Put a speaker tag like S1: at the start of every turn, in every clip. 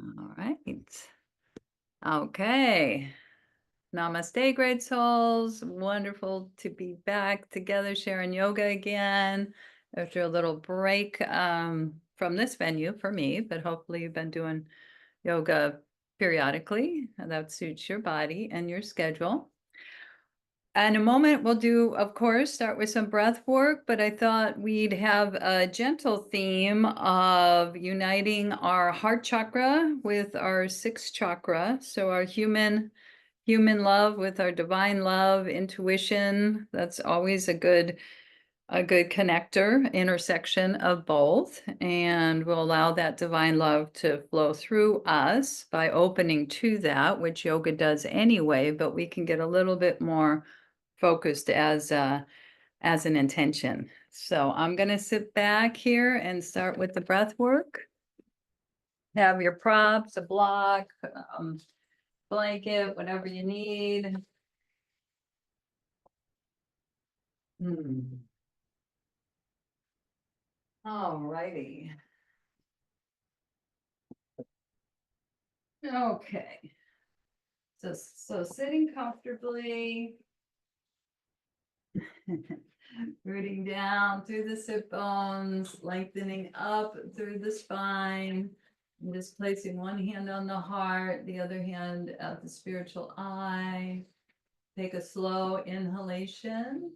S1: All right. Okay. Namaste, great souls. Wonderful to be back together sharing yoga again after a little break from this venue for me, but hopefully you've been doing yoga periodically. That suits your body and your schedule. In a moment, we'll do, of course, start with some breath work, but I thought we'd have a gentle theme of uniting our heart chakra with our sixth chakra. So our human love with our divine love, intuition. That's always a good connector, intersection of both. And we'll allow that divine love to flow through us by opening to that, which yoga does anyway, but we can get a little bit more focused as an intention. So I'm going to sit back here and start with the breath work. Have your props, a block, blanket, whatever you need. All righty. Okay. So sitting comfortably, rooting down through the sit bones, lengthening up through the spine, and just placing one hand on the heart, the other hand at the spiritual eye. Take a slow inhalation.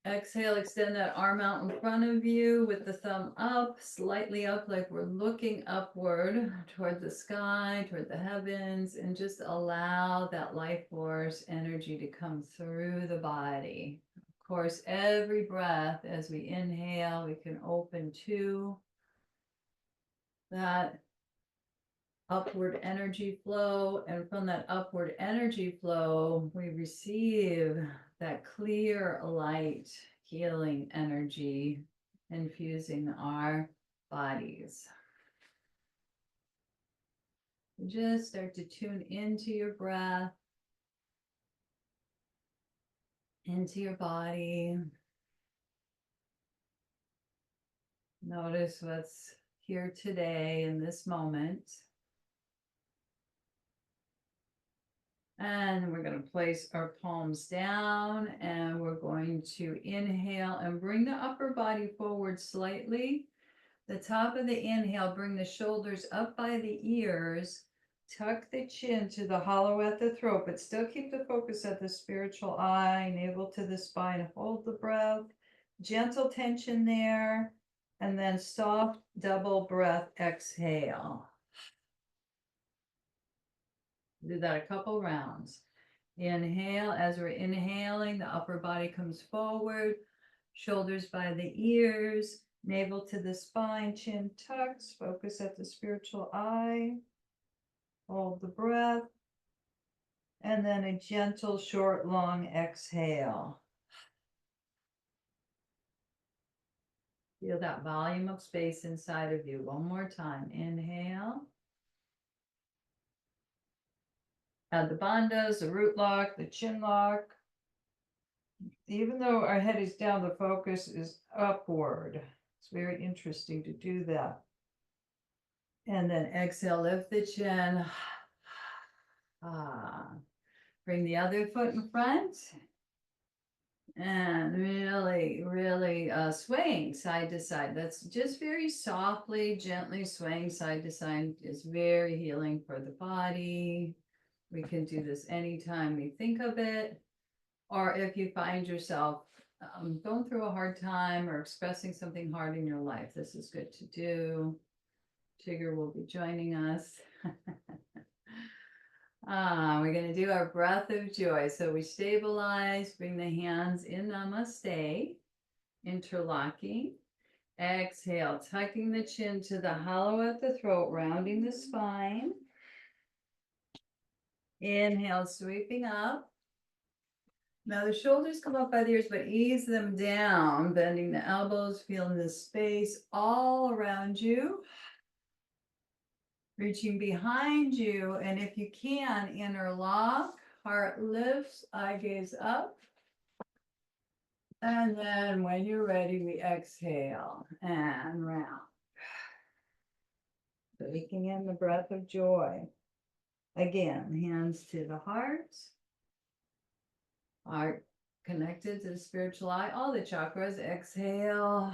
S1: Exhale, extend that arm out in front of you with the thumb up, slightly up, like we're looking upward toward the sky, toward the heavens, and just allow that life force energy to come through the body. Of course, every breath as we inhale, we can open to that upward energy flow, and from that upward energy flow, we receive that clear light, healing energy infusing our bodies. Just start to tune into your breath, into your body. Notice what's here today in this moment. And we're going to place our palms down, and we're going to inhale and bring the upper body forward slightly. The top of the inhale, bring the shoulders up by the ears, tuck the chin to the hollow at the throat, but still keep the focus at the spiritual eye, navel to the spine. Hold the breath, gentle tension there, and then soft double breath exhale. Do that a couple rounds. Inhale. As we're inhaling, the upper body comes forward, shoulders by the ears, navel to the spine, chin tucks, focus at the spiritual eye. Hold the breath. And then a gentle, short, long exhale. Feel that volume of space inside of you. One more time. Inhale. Add the bandhas, the root lock, the chin lock. Even though our head is down, the focus is upward. It's very interesting to do that. And then exhale, lift the chin. Bring the other foot in front. And really, really swaying side to side. That's just very softly, gently swaying side to side is very healing for the body. We can do this anytime we think of it, or if you find yourself going through a hard time or expressing something hard in your life, this is good to do. Tigger will be joining us. We're going to do our breath of joy. So we stabilize, bring the hands in namaste, interlocking. Exhale, tucking the chin to the hollow at the throat, rounding the spine. Inhale, sweeping up. Now the shoulders come up by the ears, but ease them down, bending the elbows, feeling the space all around you. Reaching behind you, and if you can, interlock, heart lifts, eye gaze up. And then when you're ready, we exhale and round. taking in the breath of joy. Again, hands to the heart connected to the spiritual eye, all the chakras. Exhale,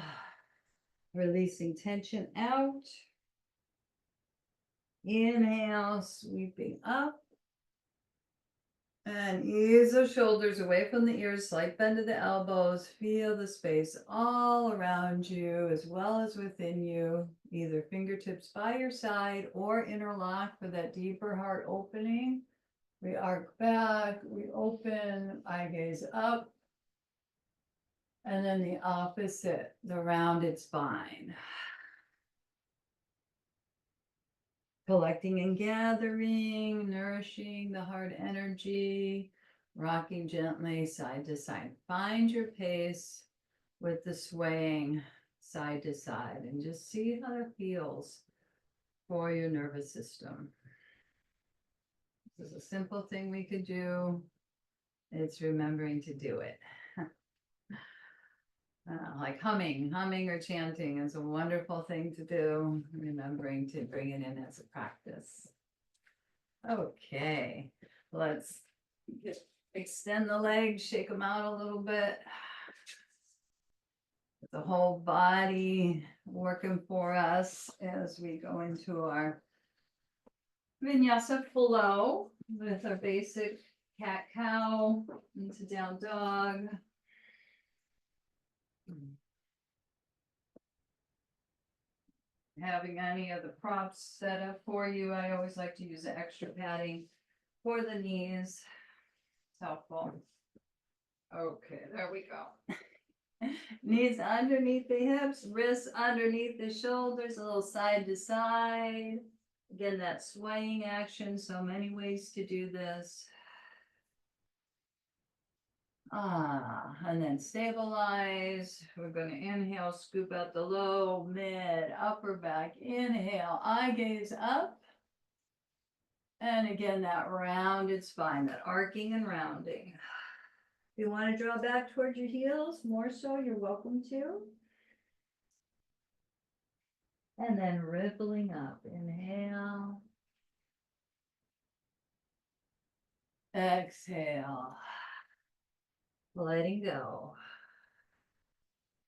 S1: releasing tension out. Inhale, sweeping up. And ease the shoulders away from the ears, slight bend of the elbows. Feel the space all around you as well as within you, either fingertips by your side or interlock for that deeper heart opening. We arc back, we open, eye gaze up. And then the opposite, the rounded spine. Collecting and gathering, nourishing the heart energy, rocking gently side to side. Find your pace with the swaying side to side and just see how it feels for your nervous system. This is a simple thing we could do. It's remembering to do it. Like humming or chanting is a wonderful thing to do. Remembering to bring it in as a practice. Okay, let's extend the legs, shake them out a little bit. The whole body working for us as we go into our vinyasa flow with our basic cat-cow into down dog. Having any of the props set up for you, I always like to use the extra padding for the knees. It's helpful. Okay, there we go. Knees underneath the hips, wrists underneath the shoulders, a little side to side. Again, that swaying action, so many ways to do this. And then stabilize. We're going to inhale, scoop out the low, mid, upper back. Inhale, eye gaze up. And again, that rounded spine, that arcing and rounding. If you want to draw back towards your heels, more so, you're welcome to. And then rippling up. Inhale. Exhale. Letting go.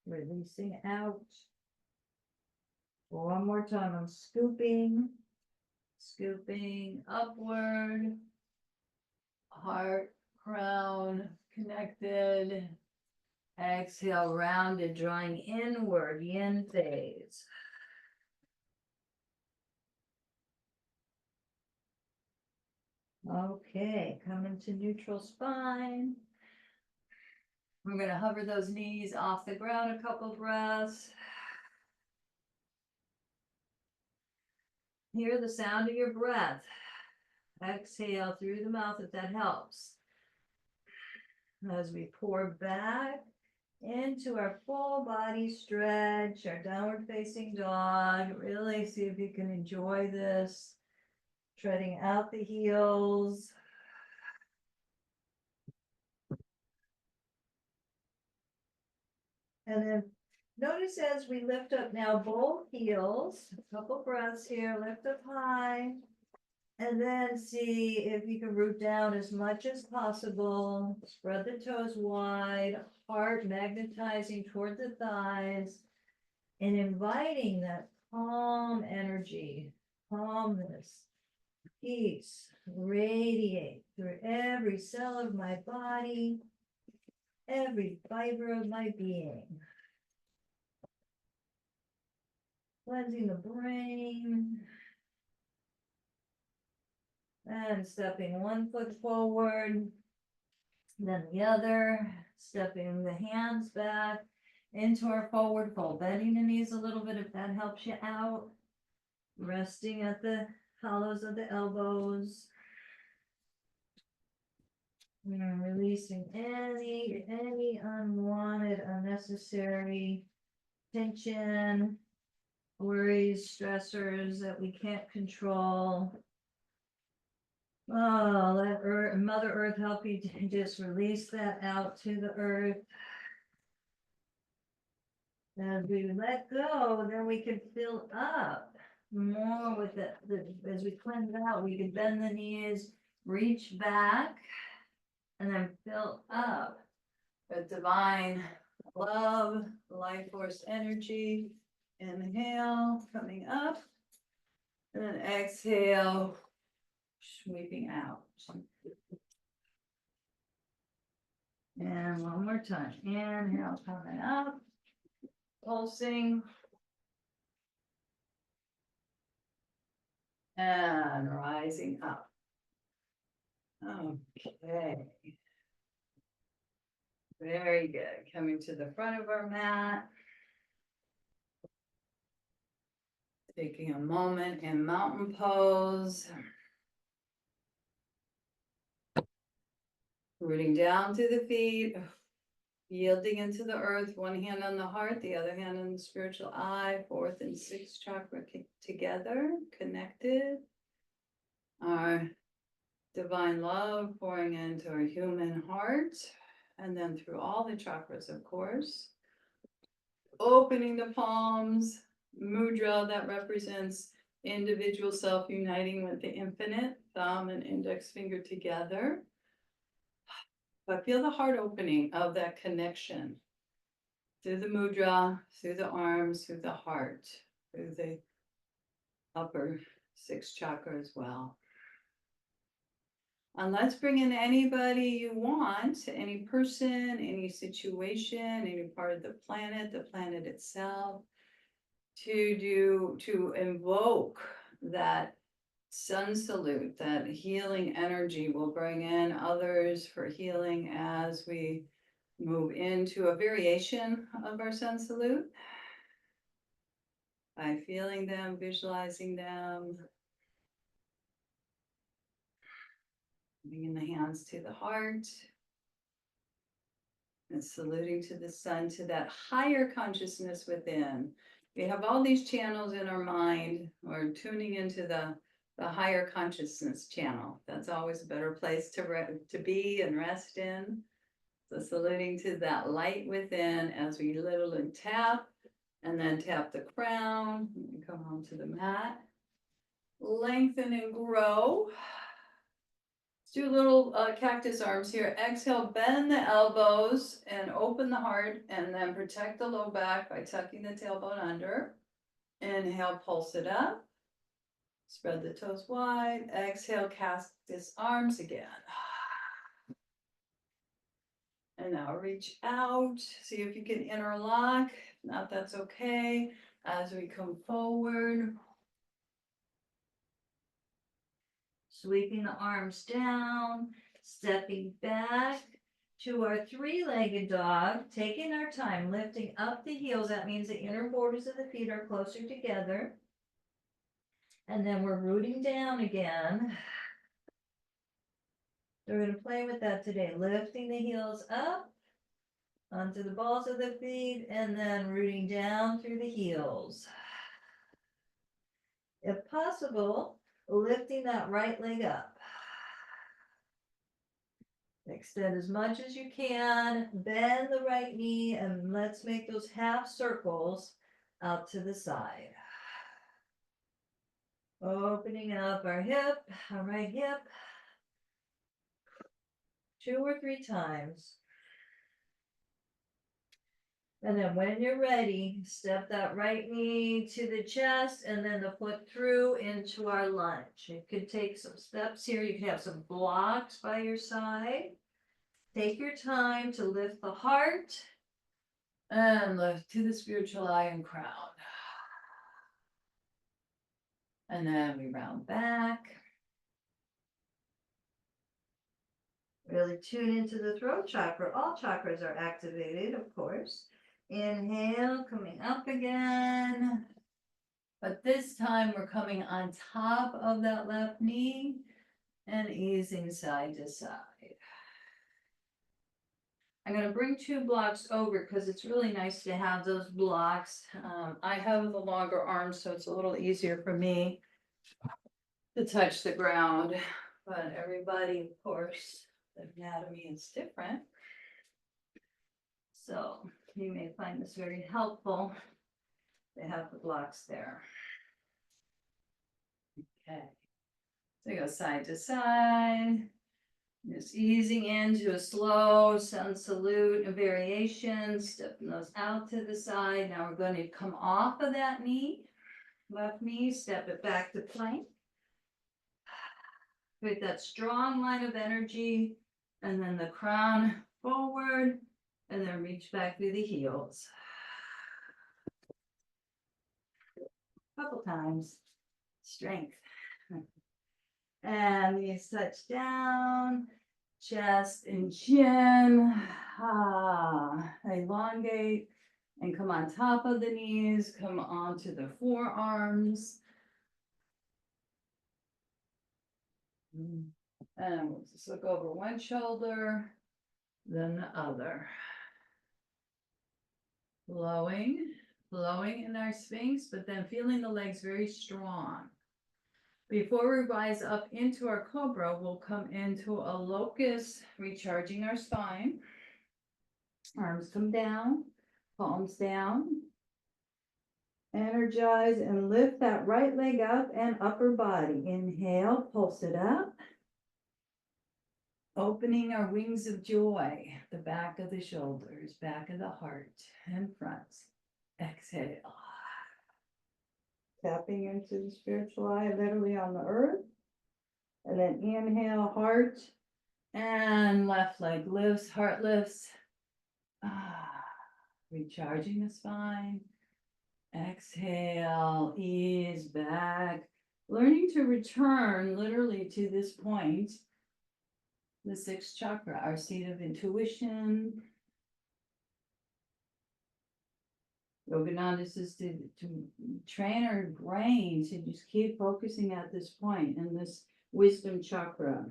S1: Releasing out. One more time. I'm scooping upward. Heart, crown connected. Exhale, rounded, drawing inward, yin phase. Okay, coming to neutral spine. We're going to hover those knees off the ground a couple breaths. Hear the sound of your breath. Exhale through the mouth if that helps. As we pour back into our full body stretch, our downward facing dog. Really see if you can enjoy this. Treading out the heels. And then notice as we lift up now both heels, a couple breaths here, lift up high. And then see if you can root down as much as possible. Spread the toes wide, heart magnetizing toward the thighs, and inviting that calm energy, calmness, peace, radiate through every cell of my body, every fiber of my being. Cleansing the brain. And stepping one foot forward, then the other, stepping the hands back into our forward fold, bending the knees a little bit if that helps you out. Resting at the hollows of the elbows. And releasing any unwanted, unnecessary tension, worries, stressors that we can't control. Oh, let Mother Earth help you to just release that out to the earth. As we let go, then we can fill up more with as we cleanse it out, we can bend the knees, reach back, and then fill up with divine love, life force energy. Inhale, coming up, and then exhale, sweeping out. And one more time. Inhale, coming up, pulsing. And rising up. Okay. Very good. Coming to the front of our mat. Taking a moment in mountain pose. Rooting down to the feet. Yielding into the earth. One hand on the heart, the other hand on the spiritual eye. Fourth and sixth chakra together, connected. Our divine love pouring into our human heart. And then through all the chakras, of course. Opening the palms, mudra that represents individual self uniting with the infinite, thumb and index finger together. But feel the heart opening of that connection through the mudra, through the arms, through the heart, through the upper sixth chakra as well. And let's bring in anybody you want, any person, any situation, any part of the planet itself, to invoke that sun salute, that healing energy. Will bring in others for healing as we move into a variation of our sun salute by feeling them, visualizing them. Bringing the hands to the heart and saluting to the sun, to that higher consciousness within. We have all these channels in our mind. We're tuning into the higher consciousness channel. That's always a better place to be and rest in. So saluting to that light within as we literally tap, and then tap the crown and come onto the mat. Lengthen and grow. Do little cactus arms here. Exhale, bend the elbows and open the heart, and then protect the low back by tucking the tailbone under. Inhale, pulse it up. Spread the toes wide. Exhale, cactus arms again. And now reach out. See if you can interlock. If not, that's okay. As we come forward. Sweeping the arms down, stepping back to our three-legged dog, taking our time, lifting up the heels. That means the inner borders of the feet are closer together. And then we're rooting down again. We're going to play with that today, lifting the heels up onto the balls of the feet and then rooting down through the heels. If possible, lifting that right leg up. Extend as much as you can, bend the right knee, and let's make those half circles out to the side. Opening up our hip, our right hip, 2 or 3 times. And then when you're ready, step that right knee to the chest and then the foot through into our lunge. You could take some steps here. You can have some blocks by your side. Take your time to lift the heart and lift to the spiritual eye and crown. And then we round back. Really tune into the throat chakra. All chakras are activated, of course. Inhale, coming up again. But this time we're coming on top of that left knee and easing side to side. I'm going to bring 2 blocks over because it's really nice to have those blocks. I have the longer arms, so it's a little easier for me to touch the ground. But everybody, of course, the anatomy is different. So you may find this very helpful. They have the blocks there. Okay. So go side to side. Just easing into a slow sun salute, a variation, stepping those out to the side. Now we're going to come off of that knee, left knee, step it back to plank. Create that strong line of energy, and then the crown forward, and then reach back through the heels. A couple times, strength. And knees touch down, chest and chin, elongate, and come on top of the knees, come onto the forearms. And we'll just look over one shoulder, then the other. Flowing in our Sphinx, but then feeling the legs very strong. Before we rise up into our Cobra, we'll come into a locust, recharging our spine. Arms come down, palms down. Energize and lift that right leg up and upper body. Inhale, pulse it up. Opening our wings of joy, the back of the shoulders, back of the heart, and front. Exhale. Tapping into the spiritual eye, literally on the earth. And then inhale, heart, and left leg lifts, heart lifts. Recharging the spine. Exhale, ease back. Learning to return literally to this point, the sixth chakra, our seat of intuition. Yogananda says to train our brain to just keep focusing at this point in this wisdom chakra.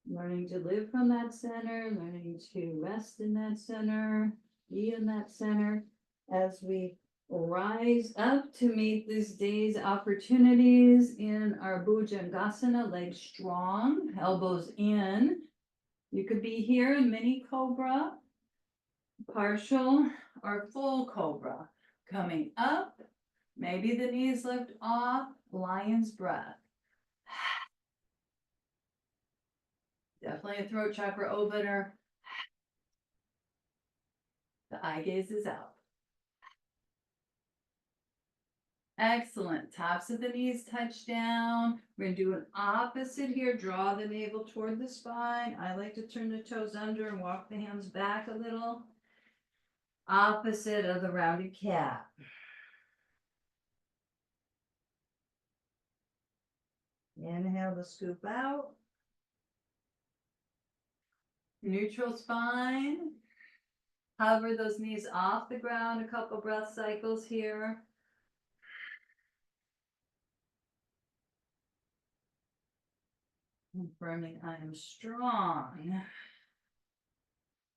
S1: Learning to live from that center, learning to rest in that center, be in that center as we rise up to meet this day's opportunities in our Bhujangasana, legs strong, elbows in. You could be here in mini cobra, partial or full cobra. Coming up, maybe the knees lift off, lion's breath. Definitely a throat chakra opener. The eye gaze is out. Excellent. Tops of the knees touch down. We're going to do an opposite here. Draw the navel toward the spine. I like to turn the toes under and walk the hands back a little. Opposite of the rounded cat. Inhale to scoop out. Neutral spine. Hover those knees off the ground. A couple breath cycles here. Confirming I am strong.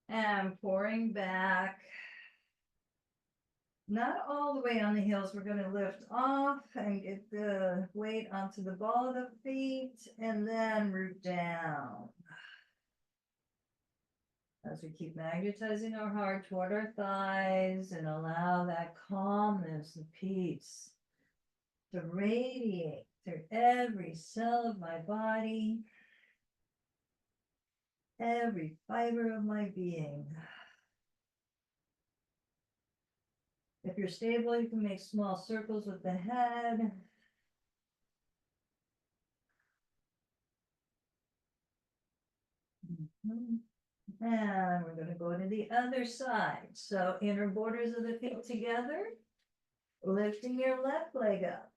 S1: And pouring back. Not all the way on the heels. We're going to lift off and get the weight onto the ball of the feet and then root down. As we keep magnetizing our heart toward our thighs and allow that calmness and peace to radiate through every cell of my body, every fiber of my being. If you're stable, you can make small circles with the head. And we're going to go to the other side. So inner borders of the feet together, lifting your left leg up.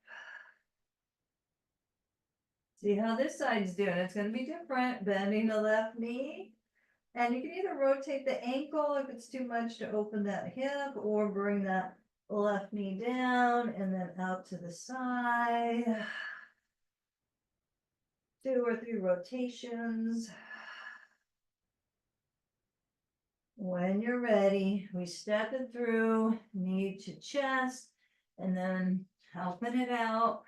S1: See how this side's doing. It's going to be different. Bending the left knee. And you can either rotate the ankle if it's too much to open that hip, or bring that left knee down and then out to the side. 2 or 3 rotations. When you're ready, we step it through, knee to chest, and then helping it out.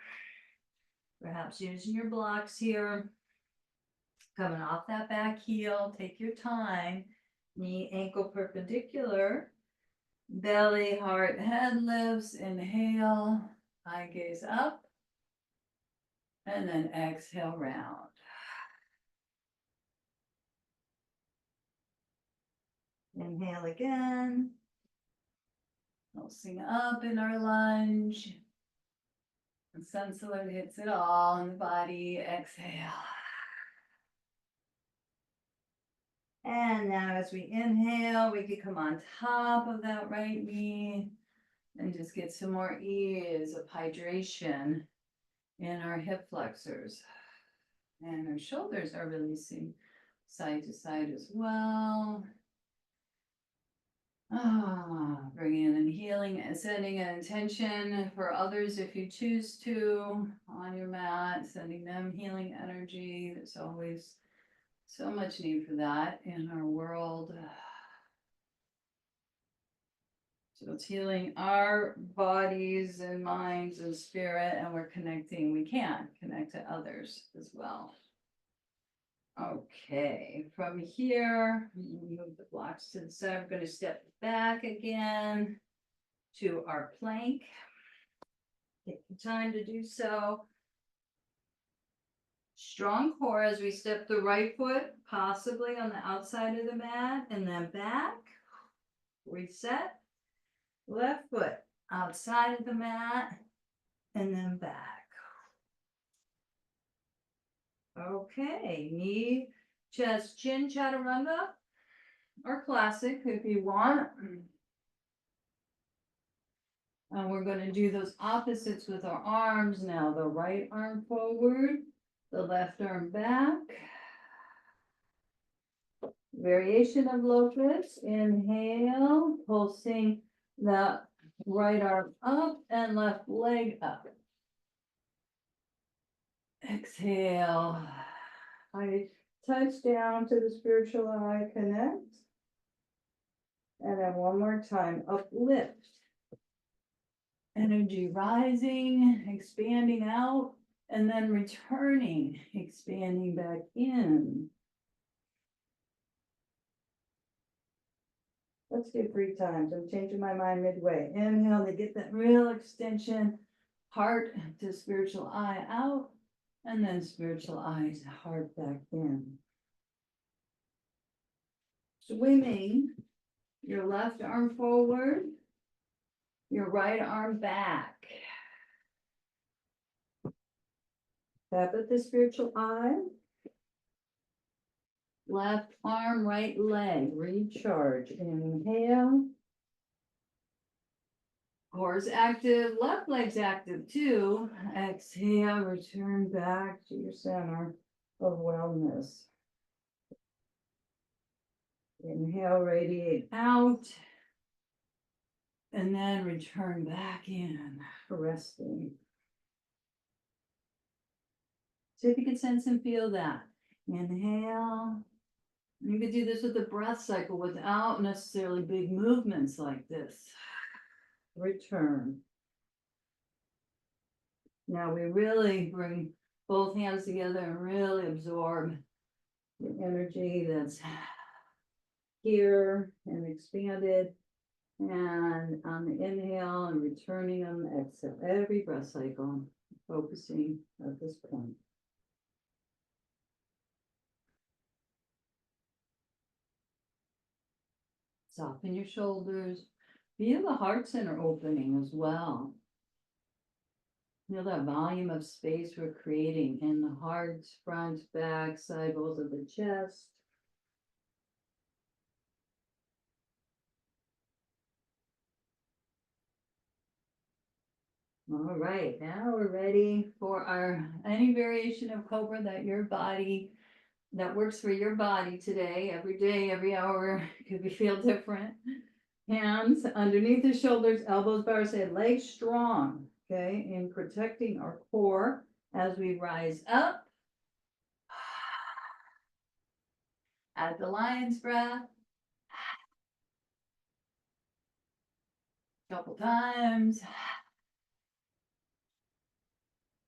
S1: Perhaps using your blocks here. Coming off that back heel, take your time. Knee, ankle perpendicular. Belly, heart, head lifts. Inhale, eye gaze up. And then exhale, round. Inhale again. Pulsing up in our lunge. And sun salute hits it all in the body. Exhale. And now as we inhale, we can come on top of that right knee and just get some more ease of hydration in our hip flexors. And our shoulders are releasing side to side as well. Bringing in healing and setting an intention for others if you choose to on your mat, sending them healing energy. There's always so much need for that in our world. So it's healing our bodies and minds and spirit, and we're connecting. We can connect to others as well. Okay, from here, move the blocks to the side. We're going to step back again to our plank. Take the time to do so. Strong core as we step the right foot, possibly on the outside of the mat, and then back. Reset. Left foot outside of the mat, and then back. Okay, knee, chest, chin, chaturanga, or classic if you want. And we're going to do those opposites with our arms now. The right arm forward, the left arm back. Variation of locust. Inhale, pulsing the right arm up and left leg up. Exhale. I touch down to the spiritual eye, connect. And then one more time, uplift. Energy rising, expanding out, and then returning, expanding back in. Let's do 3 times. I'm changing my mind midway. Inhale to get that real extension, heart to spiritual eye out, and then spiritual eye to heart back in. Swimming, your left arm forward, your right arm back. Tap at the spiritual eye. Left arm, right leg, recharge. Inhale. Core's active, left leg's active too. Exhale, return back to your center of wellness. Inhale, radiate out. And then return back in, resting. See if you can sense and feel that. Inhale. You could do this with the breath cycle without necessarily big movements like this. Return. Now we really bring both hands together and really absorb the energy that's here and expanded. And on the inhale and returning on the exhale, every breath cycle, focusing at this point. Soften your shoulders. Feel the heart center opening as well. Feel that volume of space we're creating in the heart, front, back, side walls of the chest. All right, now we're ready for any variation of cobra that works for your body today, every day, every hour. Could feel different. Hands underneath the shoulders, elbows by our side, legs strong, okay, in protecting our core as we rise up. At the lion's breath. Couple times.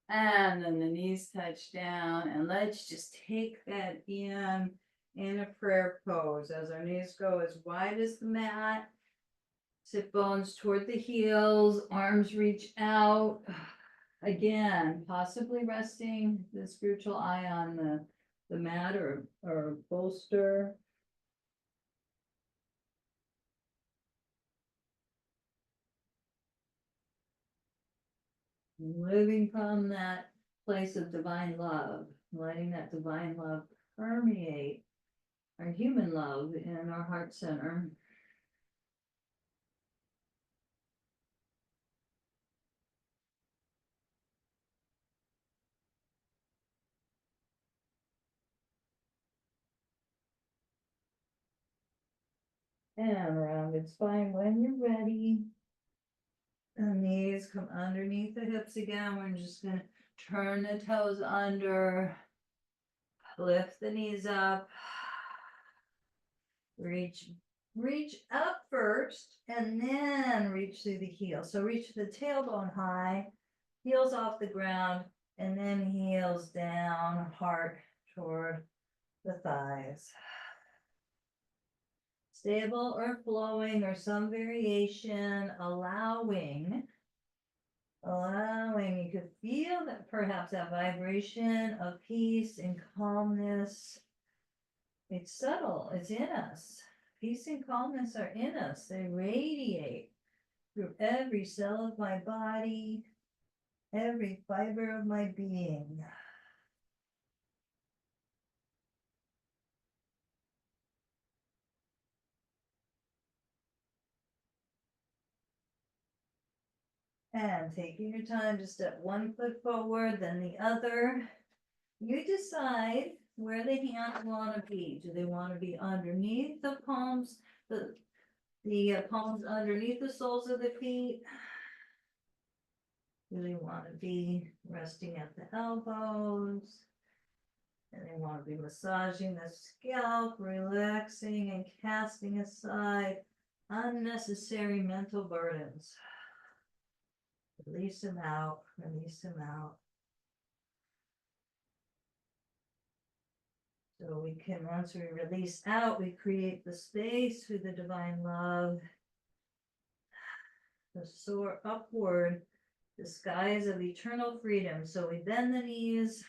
S1: And then the knees touch down, and let's just take that in in a prayer pose as our knees go as wide as the mat. Sit bones toward the heels, arms reach out. Again, possibly resting the spiritual eye on the mat or bolster. Living from that place of divine love, letting that divine love permeate our human love in our heart center. And rounded spine when you're ready. The knees come underneath the hips again. We're just going to turn the toes under, lift the knees up, reach up first, and then reach through the heel. So reach the tailbone high, heels off the ground, and then heels down, heart toward the thighs. Stable or flowing or some variation, allowing. You could feel that perhaps that vibration of peace and calmness. It's subtle, it's in us. Peace and calmness are in us. They radiate through every cell of my body, every fiber of my being. And taking your time to step one foot forward, then the other. You decide where the hands want to be. Do they want to be underneath the palms, the palms underneath the soles of the feet? Do they want to be resting at the elbows? And they want to be massaging the scalp, relaxing and casting aside unnecessary mental burdens. Release them out, release them out. So we can, once we release out, we create the space through the divine love to soar upward, the skies of eternal freedom. So we bend the knees,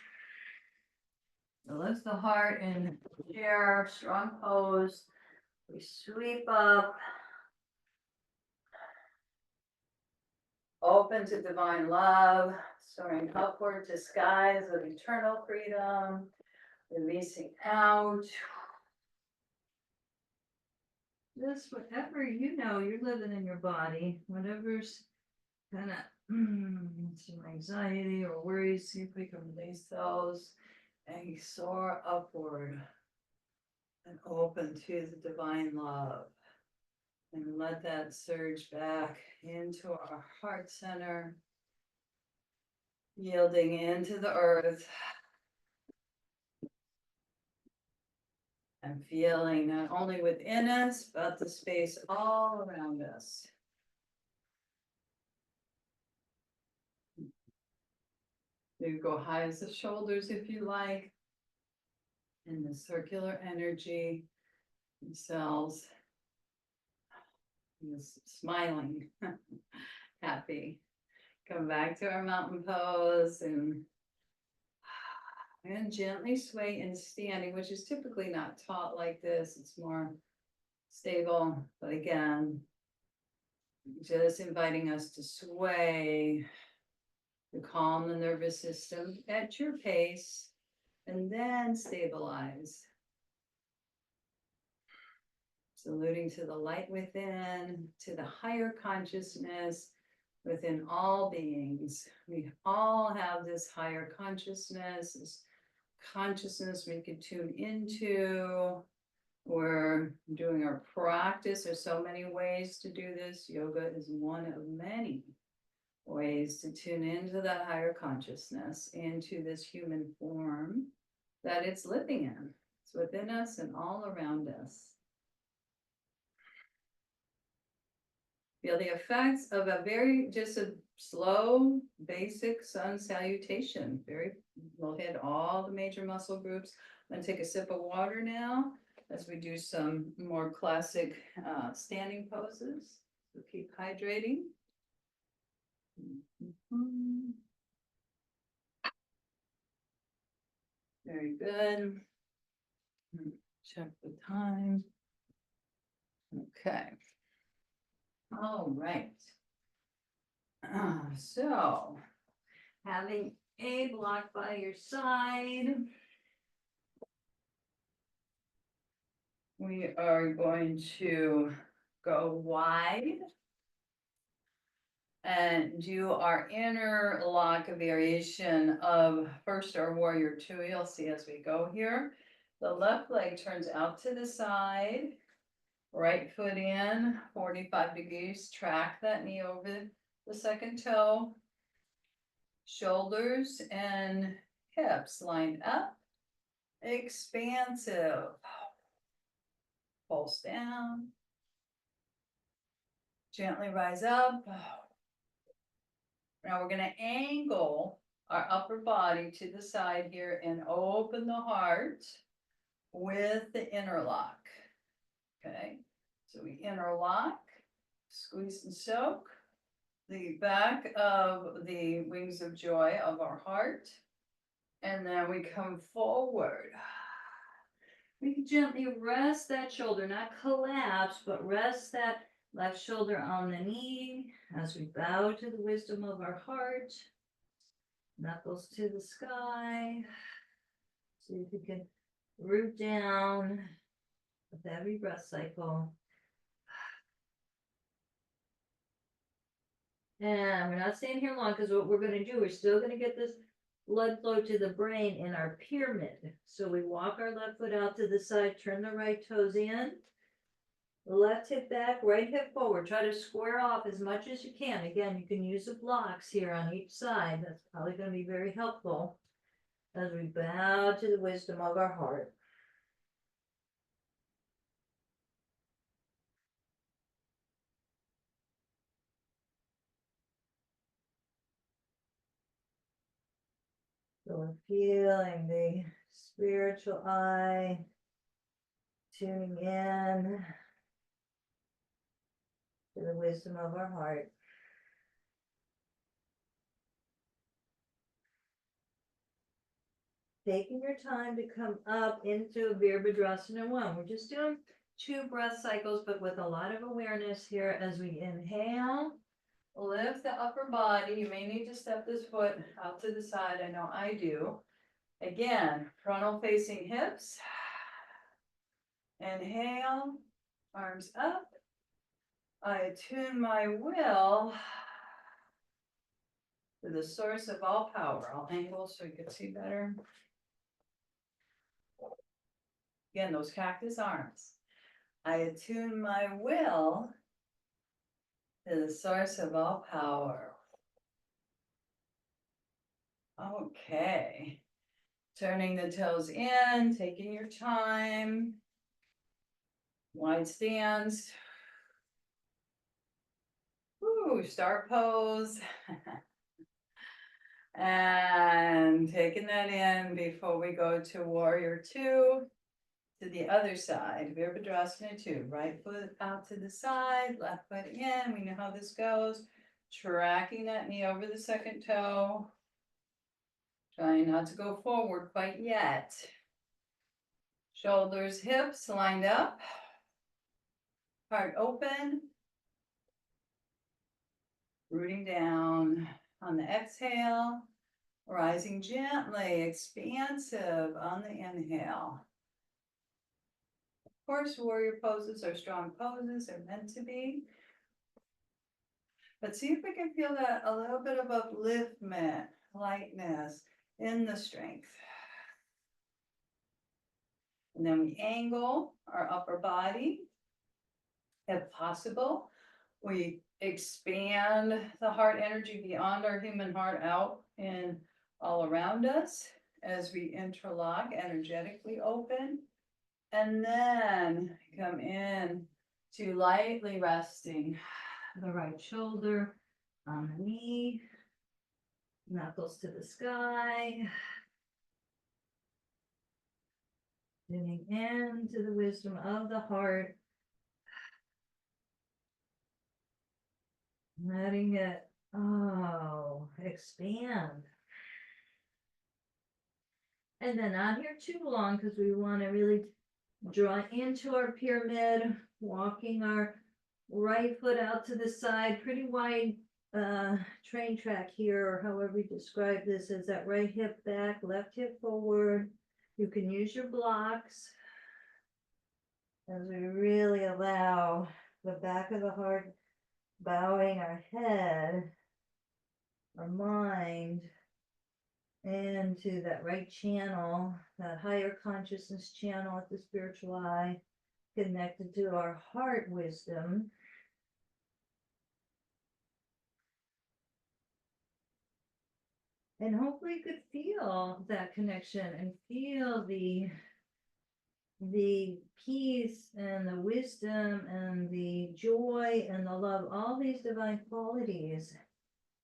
S1: lift the heart in chair, strong pose. We sweep up, open to divine love, soaring upward to skies of eternal freedom, releasing out. Just whatever you know you're living in your body, whatever's kind of some anxiety or worries, see if we can release those and you soar upward and open to the divine love. And let that surge back into our heart center, yielding into the earth. And feeling not only within us, but the space all around us. You go high as the shoulders if you like. And the circular energy, the cells, is smiling, happy. Come back to our mountain pose and gently sway in standing, which is typically not taught like this. It's more stable, but again, just inviting us to sway, to calm the nervous system at your pace, and then stabilize. Saluting to the light within, to the higher consciousness within all beings. We all have this higher consciousness, this consciousness we can tune into. We're doing our practice. There's so many ways to do this. Yoga is one of many ways to tune into that higher consciousness, into this human form that it's living in. It's within us and all around us. Feel the effects of just a slow, basic sun salutation. We'll hit all the major muscle groups, I'm gonna take a sip of water now as we do some more classic standing poses. So keep hydrating. Mhm. Very good. Check the time. Okay. All right. So having a block by your side, we are going to go wide and do our interlock variation of first our warrior two. You'll see as we go here. The left leg turns out to the side, right foot in 45 degrees, track that knee over the second toe, shoulders and hips lined up, expansive, pulse down, gently rise up. Now we're going to angle our upper body to the side here and open the heart with the interlock. Okay, so we interlock, squeeze and soak the back of the wings of joy of our heart, and then we come forward. We can gently rest that shoulder, not collapse, but rest that left shoulder on the knee as we bow to the wisdom of our heart. Knuckles to the sky. See if you can root down with every breath cycle. And we're not staying here long because what we're going to do, we're still going to get this blood flow to the brain in our pyramid. So we walk our left foot out to the side, turn the right toes in. Left hip back, right hip forward. Try to square off as much as you can. Again, you can use the blocks here on each side. That's probably going to be very helpful as we bow to the wisdom of our heart. So we're feeling the spiritual eye, tuning in to the wisdom of our heart. Taking your time to come up into Virabhadrasana 1. We're just doing 2 breath cycles, but with a lot of awareness here as we inhale. Lift the upper body. You may need to step this foot out to the side. I know I do. Again, frontal facing hips. Inhale, arms up. I attune my will to the source of all power. I'll angle so you can see better. Again, those cactus arms. I attune my will to the source of all power. Okay. Turning the toes in, taking your time. Wide stance. Ooh, star pose. And taking that in before we go to warrior two. To the other side, Virabhadrasana 2. Right foot out to the side, left foot in. We know how this goes. Tracking that knee over the second toe. Trying not to go forward quite yet. Shoulders, hips lined up. Heart open. Rooting down on the exhale. Rising gently, expansive on the inhale. Of course, warrior poses are strong poses. They're meant to be. But see if we can feel that a little bit of upliftment, lightness in the strength. And then we angle our upper body. If possible, we expand the heart energy beyond our human heart out and all around us as we interlock, energetically open. And then come in to lightly resting the right shoulder on the knee, knuckles to the sky. Tuning into the wisdom of the heart. Letting it, expand. And then not here too long because we want to really draw into our pyramid, walking our right foot out to the side, pretty wide train track here, or however we describe this, as that right hip back, left hip forward. You can use your blocks as we really allow the back of the heart, bowing our head, our mind into that right channel, that higher consciousness channel at the spiritual eye, connected to our heart wisdom. And hopefully you could feel that connection and feel the peace and the wisdom and the joy and the love, all these divine qualities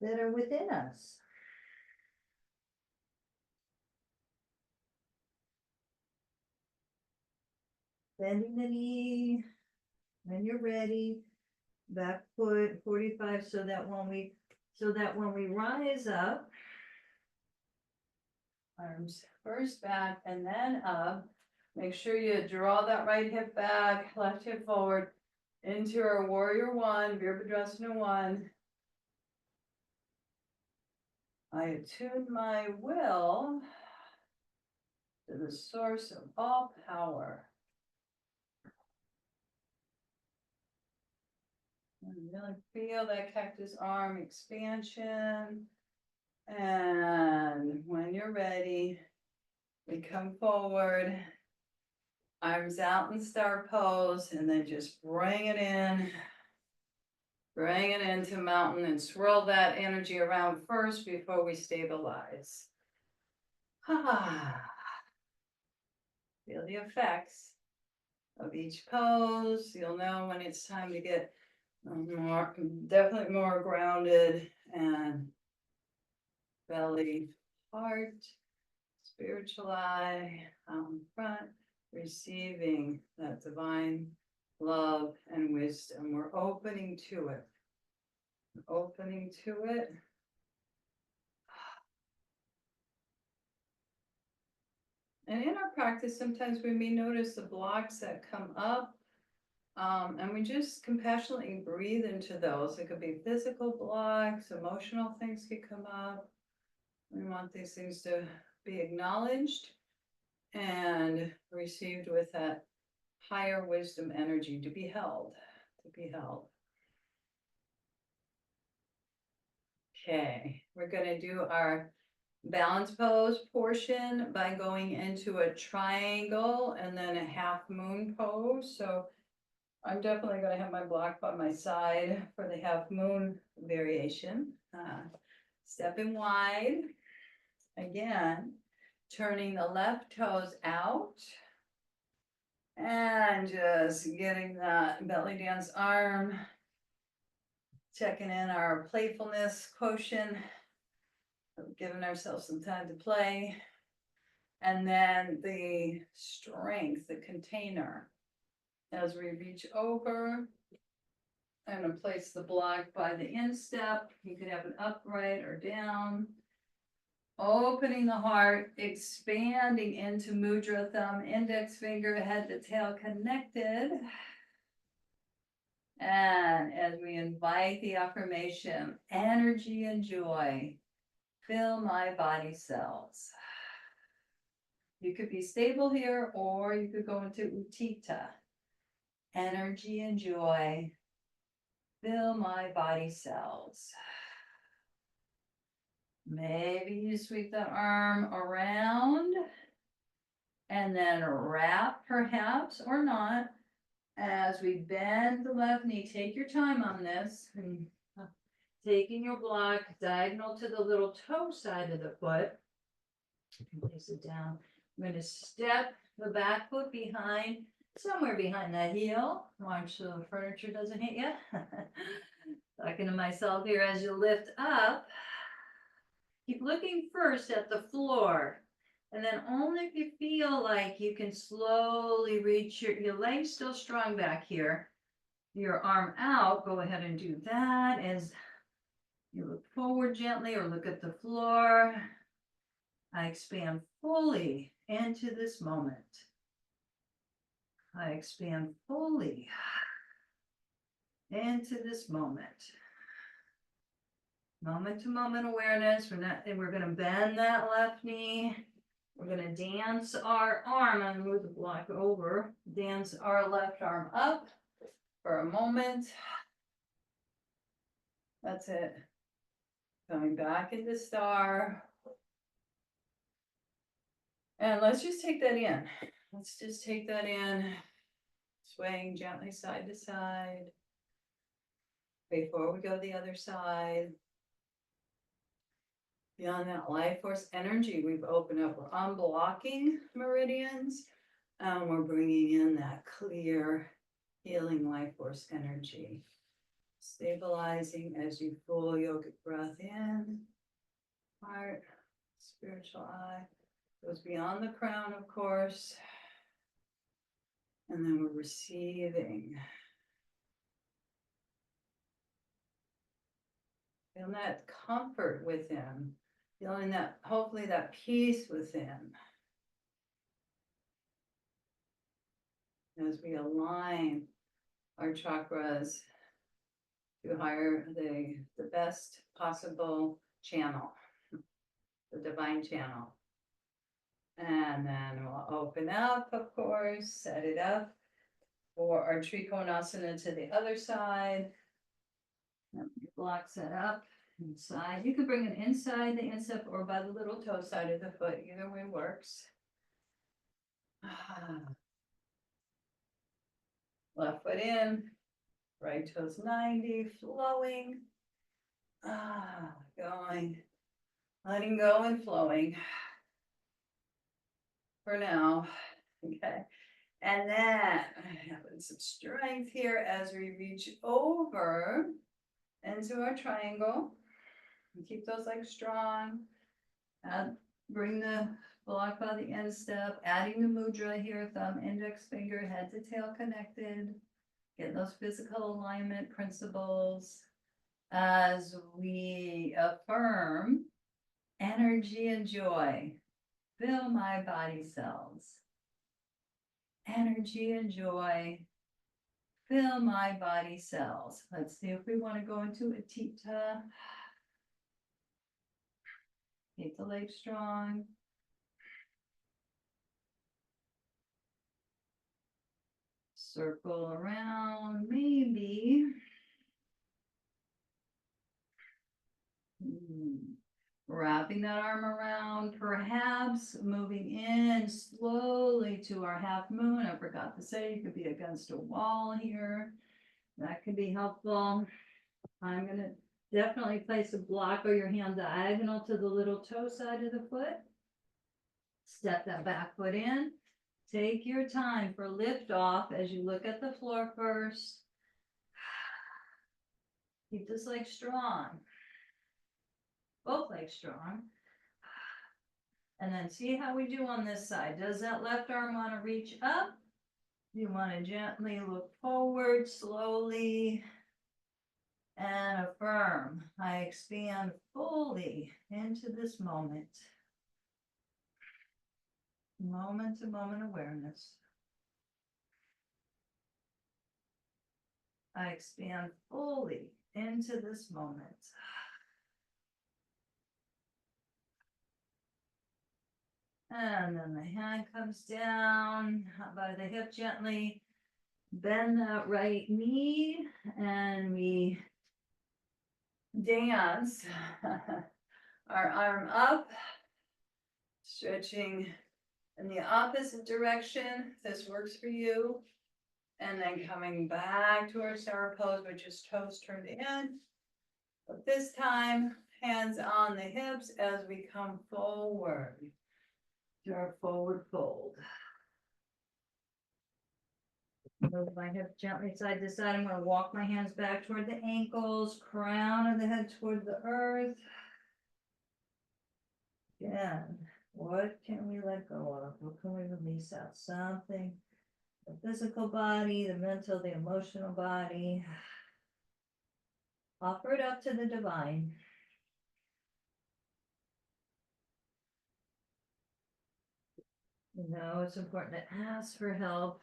S1: that are within us. Bending the knee when you're ready, back foot 45, so that when we rise up, arms first back and then up. Make sure you draw that right hip back, left hip forward into our warrior one, Virabhadrasana one. I attune my will to the source of all power. And really feel that cactus arm expansion. And when you're ready, we come forward, arms out in star pose, and then just bring it in. Bring it into mountain and swirl that energy around first before we stabilize. Feel the effects of each pose. You'll know when it's time to get definitely more grounded, and belly, heart, spiritual eye out in front, receiving that divine love and wisdom. We're opening to it. Opening to it. And in our practice, sometimes we may notice the blocks that come up, and we just compassionately breathe into those. It could be physical blocks, emotional things could come up. We want these things to be acknowledged and received with that higher wisdom energy, to be held, to be held. Okay, we're going to do our balance pose portion by going into a triangle and then a half moon pose. So I'm definitely going to have my block by my side for the half moon variation. Stepping wide, again, turning the left toes out and just getting that belly dance arm, checking in our playfulness quotient, giving ourselves some time to play. And then the strength, the container, as we reach over. I'm going to place the block by the instep. You could have an upright or down. Opening the heart, expanding into mudra, thumb, index finger, head to tail connected. And as we invite the affirmation, energy and joy fill my body cells. You could be stable here, or you could go into Utthita. Energy and joy fill my body cells. Maybe you sweep the arm around and then wrap, perhaps, or not. As we bend the left knee, take your time on this. And taking your block diagonal to the little toe side of the foot. Place it down. I'm going to step the back foot behind, somewhere behind that heel. Watch so the furniture doesn't hit you. Talking to myself here as you lift up. Keep looking first at the floor. And then only if you feel like you can slowly reach your legs still strong back here. Your arm out, go ahead and do that as you look forward gently or look at the floor. I expand fully into this moment. I expand fully into this moment. Moment to moment awareness. We're going to bend that left knee. We're going to dance our arm. I'm going to move the block over. Dance our left arm up for a moment. That's it. Coming back into star. And let's just take that in. Let's just take that in. Swaying gently side to side. Before we go the other side. Beyond that life force energy, we've opened up, we're unblocking meridians, and we're bringing in that clear, healing life force energy. Stabilizing as you full yogic breath in, heart, spiritual eye, goes beyond the crown, of course. And then we're receiving. Feeling that comfort within. Feeling that, hopefully, that peace within. As we align our chakras to hire the best possible channel, the divine channel. And then we'll open up, of course, set it up for our Trikonasana to the other side. Your block set up. Inside, you could bring it inside the instep or by the little toe side of the foot. Either way works. Left foot in, right toes 90, flowing. Going, letting go and flowing. For now, okay. And then having some strength here as we reach over into our triangle. Keep those legs strong. Bring the block by the instep, adding the mudra here, thumb, index finger, head to tail connected. Get those physical alignment principles as we affirm energy and joy. Fill my body cells. Energy and joy. Fill my body cells. Let's see if we want to go into a Tita. Keep the legs strong. Circle around, maybe. Wrapping that arm around, perhaps moving in slowly to our half moon. I forgot to say, you could be against a wall here. That could be helpful. I'm going to definitely place a block or your hand diagonal to the little toe side of the foot. Step that back foot in. Take your time for lift off as you look at the floor first. Keep this leg strong. Both legs strong. And then see how we do on this side. Does that left arm want to reach up? You want to gently look forward slowly and affirm. I expand fully into this moment. Moment to moment awareness. I expand fully into this moment. And then the hand comes down by the hip gently. Bend that right knee and we dance our arm up, stretching in the opposite direction. This works for you. And then coming back to our sour pose, which is toes turned in. But this time, hands on the hips as we come forward to our forward fold. Move my hips gently side to side. I'm going to walk my hands back toward the ankles, crown of the head toward the earth. Again,
S2: What can we let go of? What can we release out? Something, the physical body, the mental, the emotional body. Offer it up to the divine. You know, it's important to ask for help,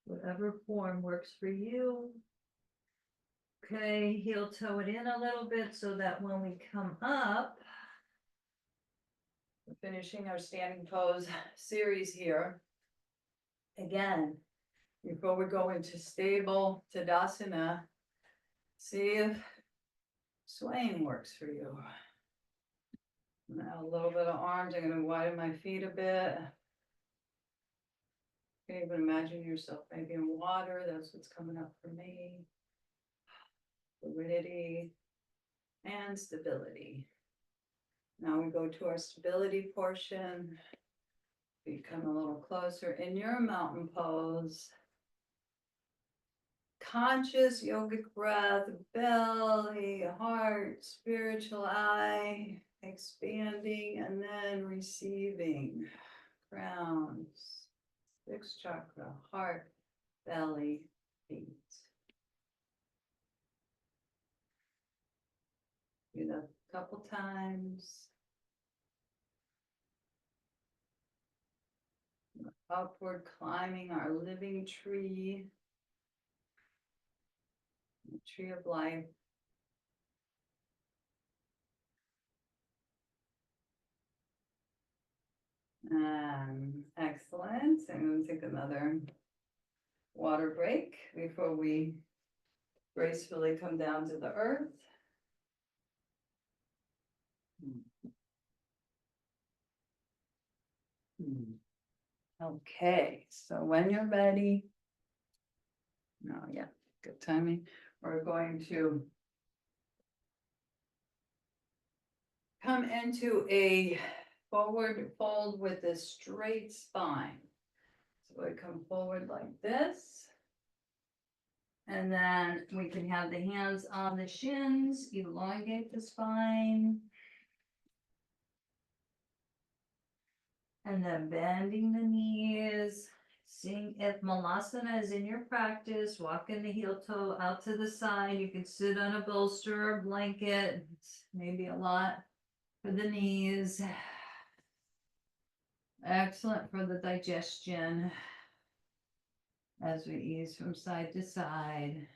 S2: whatever form works for you. Okay, heel toe it in a little bit so that when we come up, we're finishing our standing pose series here. Again, before we go into stable Tadasana, see if swaying works for you. Now a little bit of arms, I'm gonna widen my feet a bit. You can even imagine yourself maybe in water, that's what's coming up for me. Fluidity and stability. Now we go to our stability portion. Become a little closer in your mountain pose. Conscious yogic breath, belly, heart, spiritual eye, expanding and then receiving. Crowns, sixth chakra, heart, belly, feet. Do that a couple times. Upward climbing our living tree, the tree of life. Excellent. I'm going to take another water break before we gracefully come down to the earth. Okay, so when you're ready, good timing. We're going to come into a forward fold with a straight spine. So we come forward like this. And then we can have the hands on the shins, elongate the spine. And then bending the knees. Seeing if Malasana is in your practice, walking the heel toe out to the side. You can sit on a bolster or blanket. It's maybe a lot for the knees. Excellent for the digestion as we ease from side to side.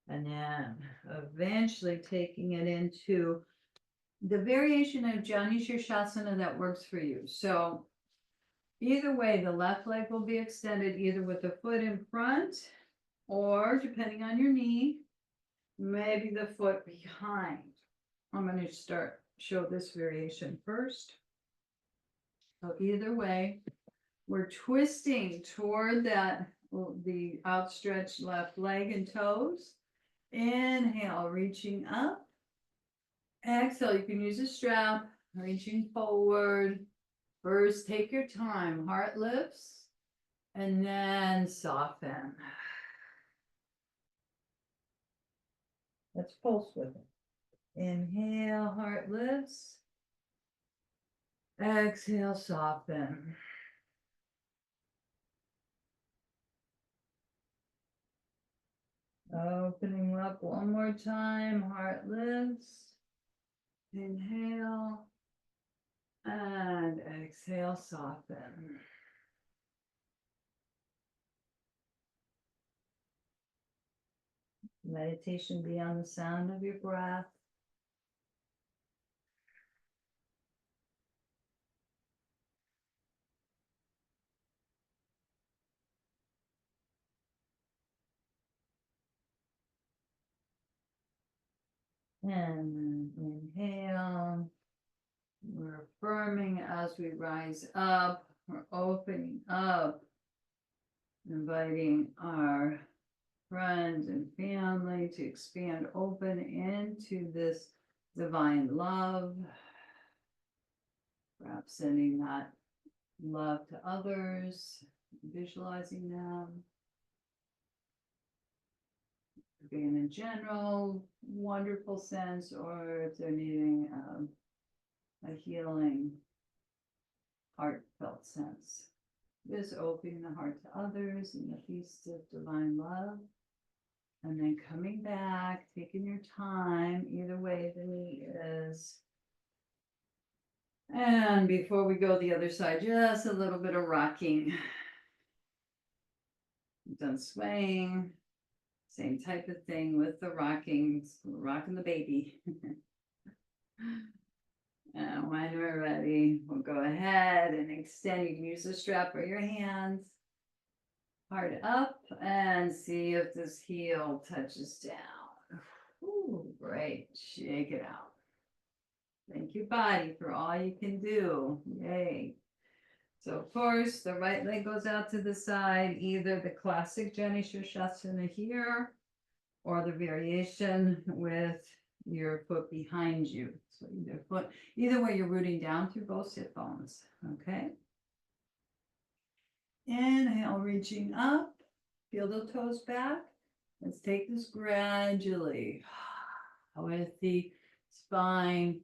S2: And then eventually taking it into the variation of Jani Shirshasana that works for you. So either way, the left leg will be extended either with the foot in front or, depending on your knee, maybe the foot behind. I'm going to show this variation first. So either way, we're twisting toward the outstretched left leg and toes. Inhale, reaching up. Exhale, you can use a strap, reaching forward. First, take your time, heart lifts, and then soften. Let's pulse with it. Inhale, heart lifts. Exhale, soften. Opening up one more time, heart lifts. Inhale. And exhale, soften. Meditation beyond the sound of your breath. And inhale. We're affirming as we rise up. We're opening up, inviting our friends and family to expand open into this divine love. Perhaps sending that love to others, visualizing them. Being in a general wonderful sense, or if they're needing a healing, heartfelt sense. Just opening the heart to others in the feast of divine love. And then coming back, taking your time, either way the knee is. And before we go the other side, just a little bit of rocking. Done swaying. Same type of thing with the rocking, rocking the baby. And when we're ready, we'll go ahead and extend. You can use the strap or your hands. Heart up and see if this heel touches down. Ooh, great. Shake it out. Thank you, body, for all you can do. Yay. So, of course, the right leg goes out to the side, either the classic Jani Shirshasana here or the variation with your foot behind you. So either way, you're rooting down through both sit bones. Okay. Inhale, reaching up. Feel the toes back. Let's take this gradually with the spine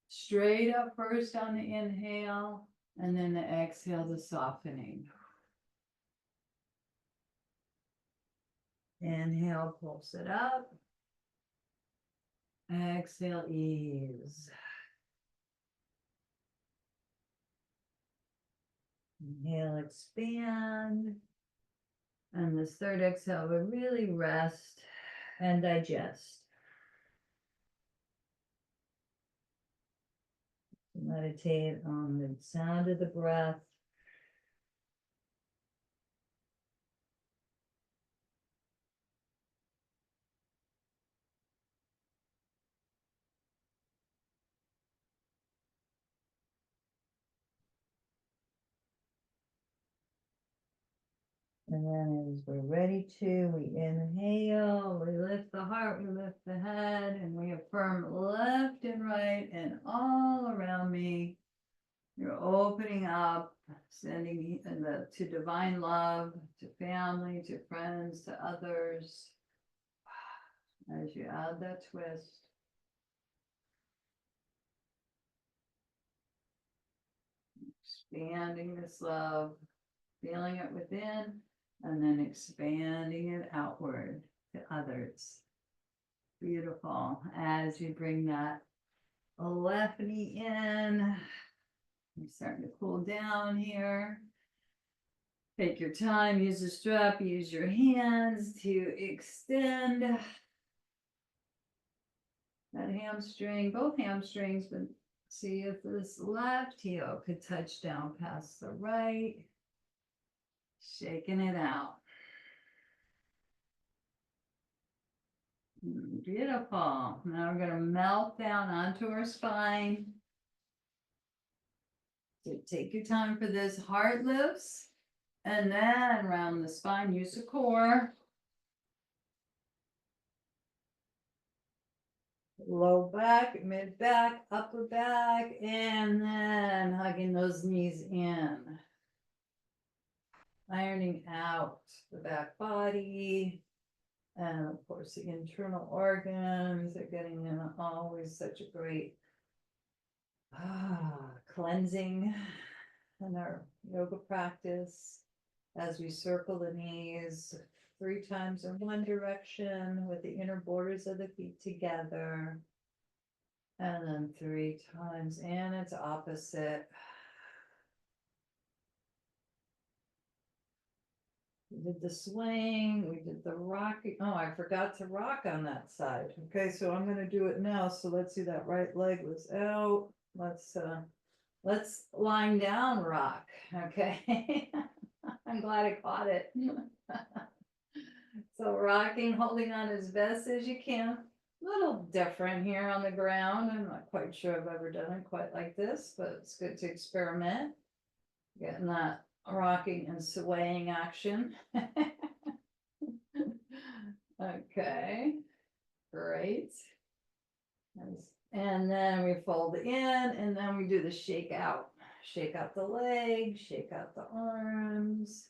S2: straight up first on the inhale, and then the exhale, the softening. Inhale, pulse it up. Exhale, ease. Inhale, expand. And this third exhale, we really rest and digest. Meditate on the sound of the breath. And then as we're ready to, we inhale, we lift the heart, we lift the head, and we affirm left and right and all around me. You're opening up, sending to divine love, to family, to friends, to others. As you add that twist. Expanding this love, feeling it within, and then expanding it outward to others. Beautiful. As you bring that left knee in, you're starting to cool down here. Take your time, use the strap, use your hands to extend that hamstring, both hamstrings, but see if this left heel could touch down past the right. Shaking it out. Beautiful. Now we're going to melt down onto our spine. So take your time for this. Heart lifts. And then around the spine, use the core. Low back, mid back, upper back, and then hugging those knees in. Ironing out the back body. And of course, the internal organs are getting in always such a great cleansing in our yoga practice as we circle the knees 3 times in one direction with the inner borders of the feet together. And then 3 times in its opposite. We did the swing, we did the rocking. Oh, I forgot to rock on that side. Okay, so I'm going to do it now. So let's see, that right leg was out. Let's lying down rock. Okay. I'm glad I caught it. So rocking, holding on as best as you can. A little different here on the ground. I'm not quite sure I've ever done it quite like this, but it's good to experiment. Getting that rocking and swaying action. Okay, great. And then we fold in, and then we do the shake out. Shake out the legs, shake out the arms.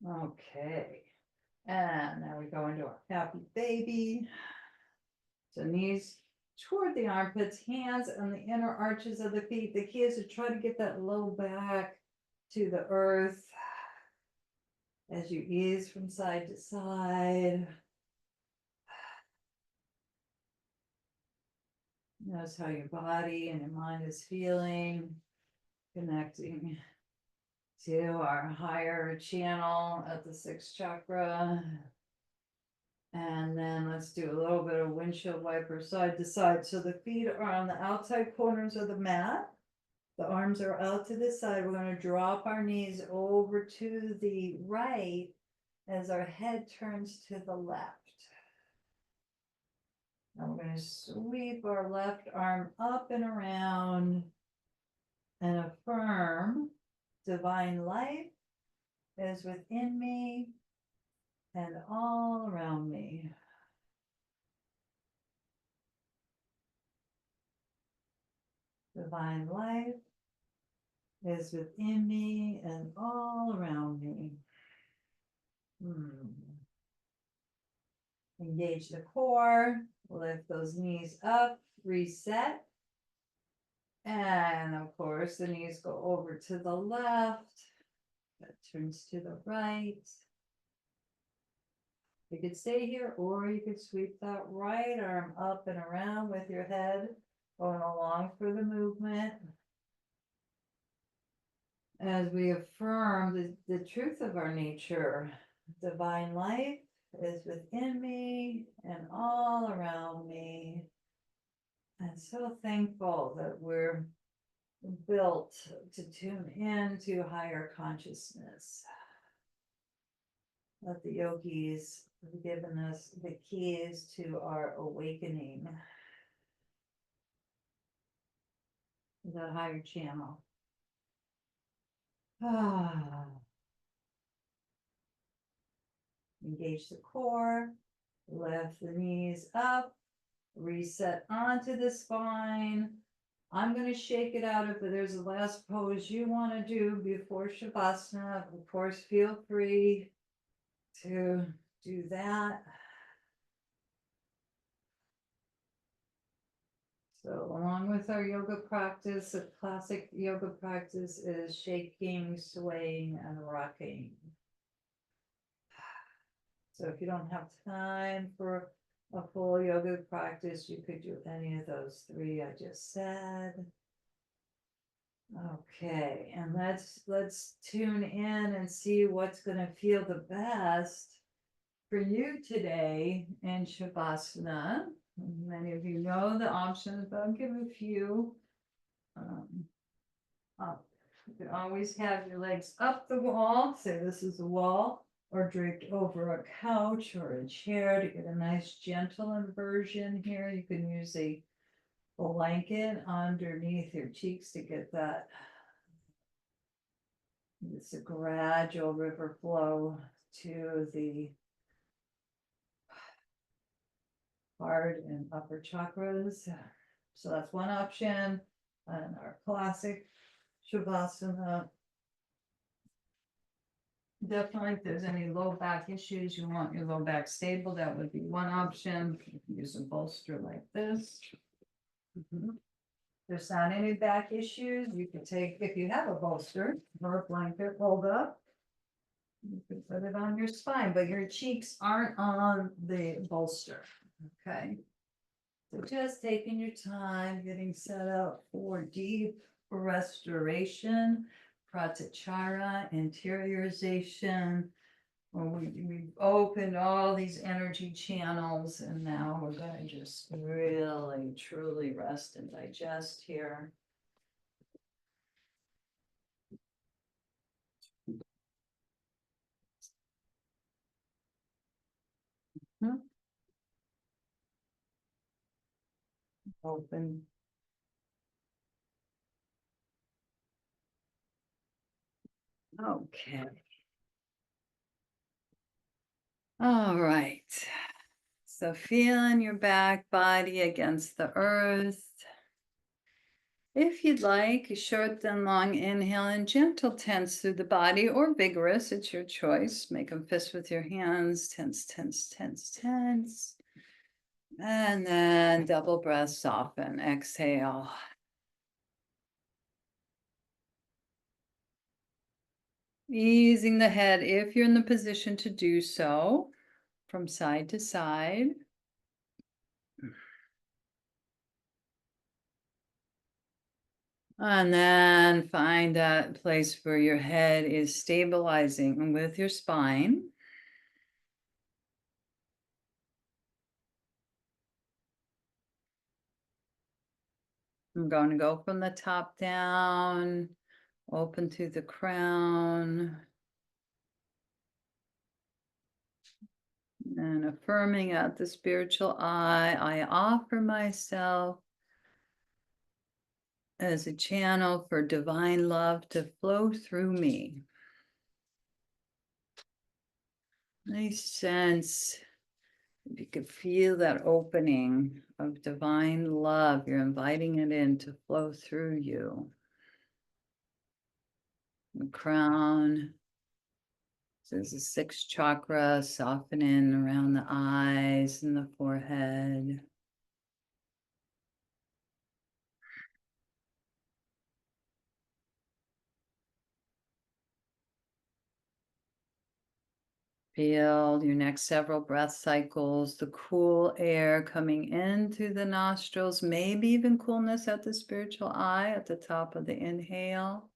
S2: Okay. And now we go into our happy baby. So knees toward the armpits, hands on the inner arches of the feet. The key is to try to get that low back to the earth as you ease from side to side. Notice how your body and your mind is feeling, connecting to our higher channel at the sixth chakra. And then let's do a little bit of windshield wiper side to side. So the feet are on the outside corners of the mat. The arms are out to the side. We're going to drop our knees over to the right as our head turns to the left. Now we're going to sweep our left arm up and around and affirm divine life is within me and all around me. Divine life is within me and all around me. Engage the core, lift those knees up, reset. And of course, the knees go over to the left, that turns to the right. You could stay here, or you could sweep that right arm up and around with your head going along for the movement. As we affirm the truth of our nature, divine life is within me and all around me. I'm so thankful that we're built to tune in to higher consciousness. That the yogis have given us the keys to our awakening. That higher channel. Engage the core, lift the knees up, reset onto the spine. I'm going to shake it out if there's a last pose you want to do before Shavasana. Of course, feel free to do that. So along with our yoga practice, a classic yoga practice is shaking, swaying, and rocking. So if you don't have time for a full yoga practice, you could do any of those three I just said. Okay, and let's tune in and see what's going to feel the best for you today in Shavasana. Many of you know the options, but I'll give a few. You can always have your legs up the wall, say this is a wall, or draped over a couch or a chair to get a nice gentle inversion here. You can use a blanket underneath your cheeks to get that. It's a gradual river flow to the heart and upper chakras. So that's one option. And our classic Shavasana. Definitely, if there's any low back issues, you want your low back stable, that would be one option. You can use a bolster like this. If there's not any back issues, you can take, if you have a bolster or a blanket rolled up, you can put it on your spine, but your cheeks aren't on the bolster. Okay. So just taking your time, getting set up for deep restoration, pratachara, interiorization. Well, we've opened all these energy channels, and now we're going to just really, truly rest and digest here. Open. Okay. All right. So feeling your back body against the earth.
S1: If you'd like, a short then long inhale and gentle tense through the body or vigorous, it's your choice. Make them fist with your hands, tense, tense, tense, tense. And then double breath, soften, exhale. Easing the head if you're in the position to do so, from side to side. And then find that place where your head is stabilizing with your spine. I'm going to go from the top down, open through the crown, and affirming at the spiritual I offer myself as a channel for divine love to flow through me. Nice sense. If you could feel that opening of divine love, you're inviting it in to flow through you. The crown. This is the sixth chakra, softening around the eyes and the forehead. Feel your next several breath cycles, the cool air coming in through the nostrils, maybe even coolness at the spiritual eye at the top of the inhale.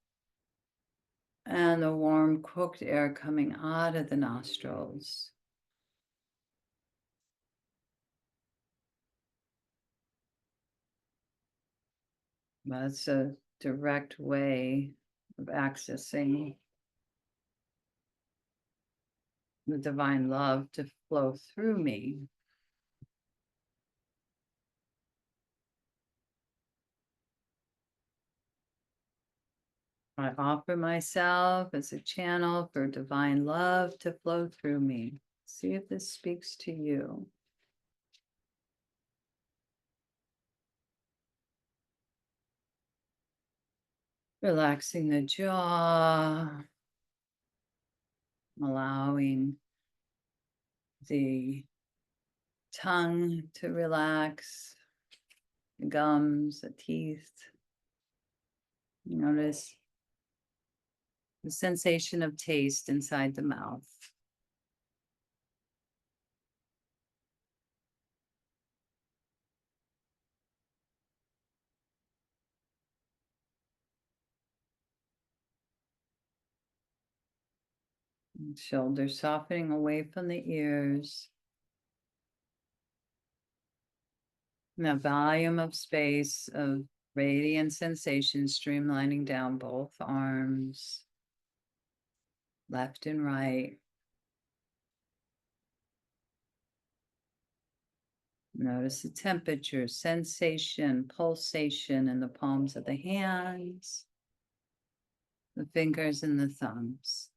S1: And the warm cooked air coming out of the nostrils. That's a direct way of accessing the divine love to flow through me. I offer myself as a channel for divine love to flow through me. See if this speaks to you. Relaxing the jaw, allowing the tongue to relax, the gums, the teeth. Notice the sensation of taste inside the mouth. Shoulders softening away from the ears. And the volume of space of radiant sensation streamlining down both arms, left and right. Notice the temperature, sensation, pulsation in the palms of the hands, the fingers and the thumbs.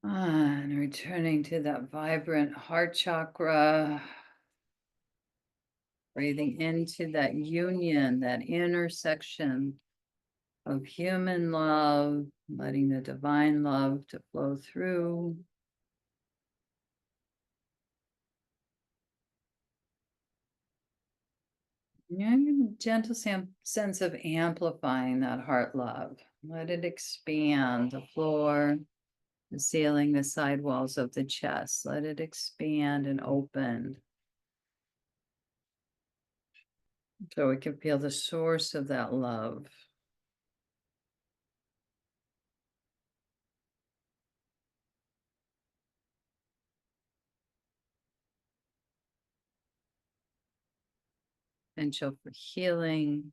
S1: And returning to that vibrant heart chakra, breathing into that union, that intersection of human love, letting the divine love to flow through. Yeah, gentle sense of amplifying that heart love. Let it expand the floor, the ceiling, the side walls of the chest. Let it expand and open. So we can feel the source of that love. Potential for healing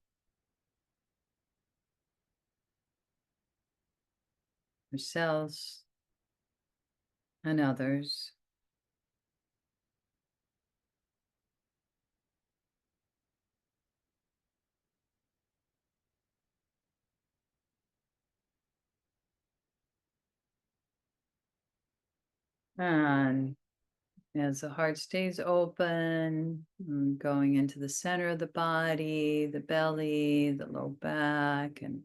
S1: ourselves and others. And as the heart stays open, going into the center of the body, the belly, the low back, and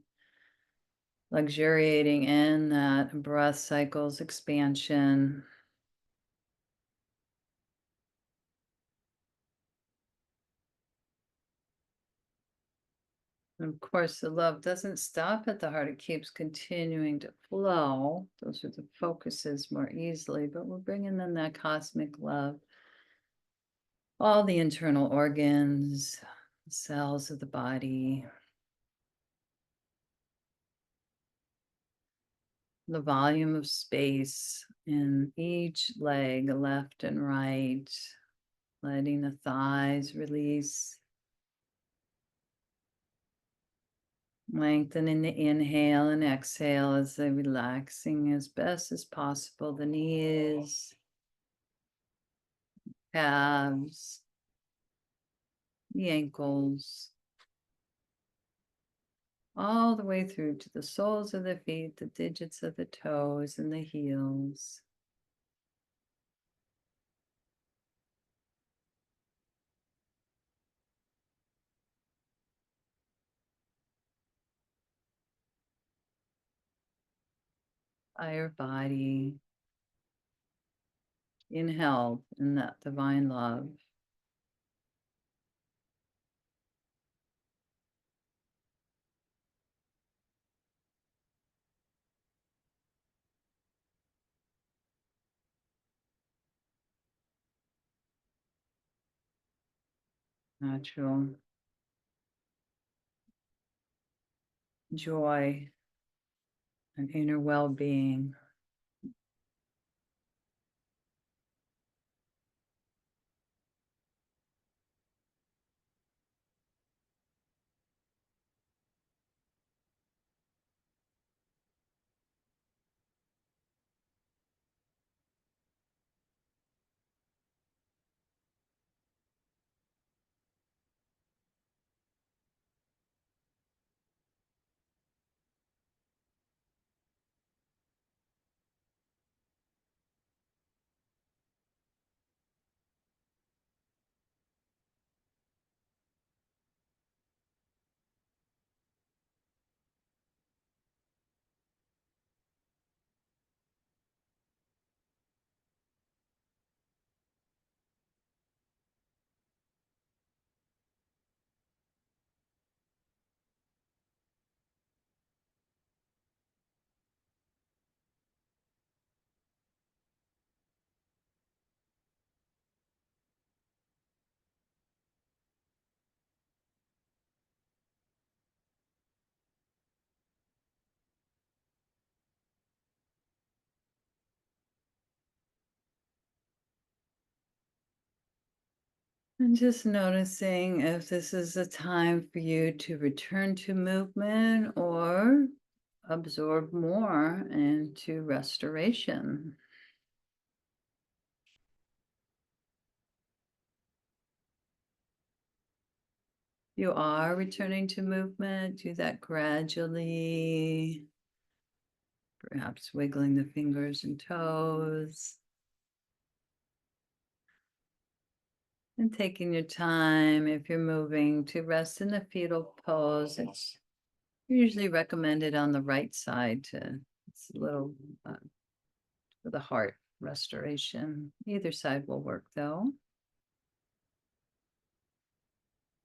S1: luxuriating in that breath cycle's expansion. And of course, the love doesn't stop at the heart, it keeps continuing to flow. Those are the focuses more easily, but we're bringing in that cosmic love, all the internal organs, cells of the body, the volume of space in each leg, left and right, letting the thighs release. Lengthening the inhale and exhale as they're relaxing as best as possible the knees, calves, the ankles, all the way through to the soles of the feet, the digits of the toes, and the heels. Entire body in health in that divine love. Natural joy and inner well-being. And just noticing if this is a time for you to return to movement or absorb more into restoration. You are returning to movement, do that gradually, perhaps wiggling the fingers and toes. And taking your time, if you're moving, to rest in the fetal pose. It's usually recommended on the right side it's a little for the heart restoration. Either side will work though.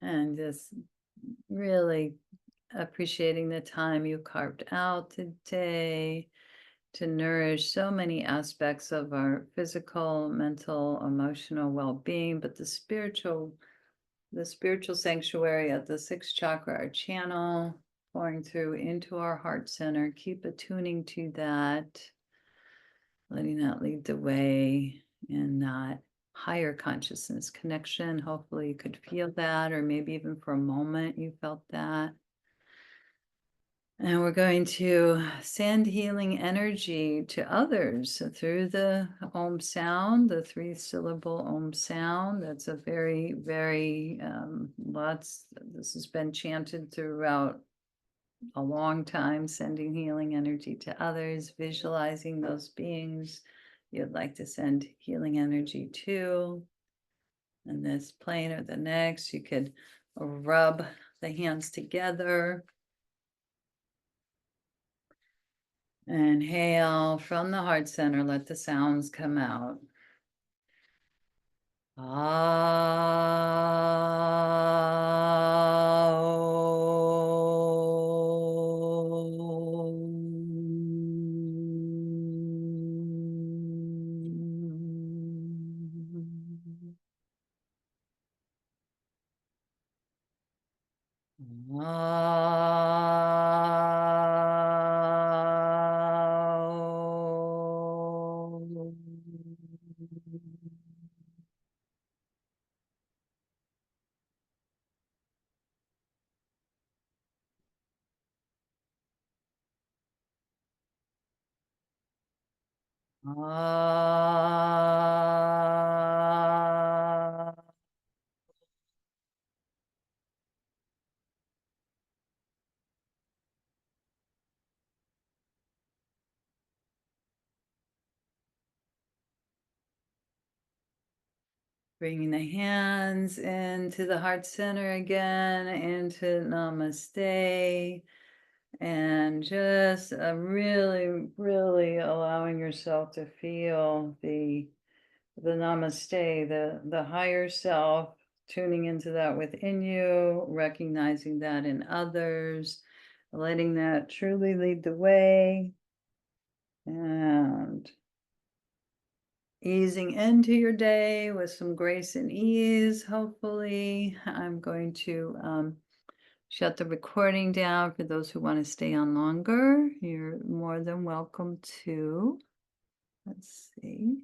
S1: And just really appreciating the time you carved out today to nourish so many aspects of our physical, mental, emotional well-being, but the spiritual sanctuary at the sixth chakra, our channel, pouring through into our heart center. Keep attuning to that, letting that lead the way in that higher consciousness connection. Hopefully you could feel that, or maybe even for a moment you felt that. And we're going to send healing energy to others through the Om sound, the 3-syllable Om sound. That's a very, very, this has been chanted throughout a long time, sending healing energy to others, visualizing those beings you'd like to send healing energy to. In this plane or the next, you could rub the hands together. Inhale from the heart center, let the sounds come out. Bringing the hands into the heart center again, into Namaste, and just really, really allowing yourself to feel the Namaste, the higher self, tuning into that within you, recognizing that in others, letting that truly lead the way, and easing into your day with some grace and ease, hopefully. I'm going to shut the recording down for those who want to stay on longer. You're more than welcome to. Let's see.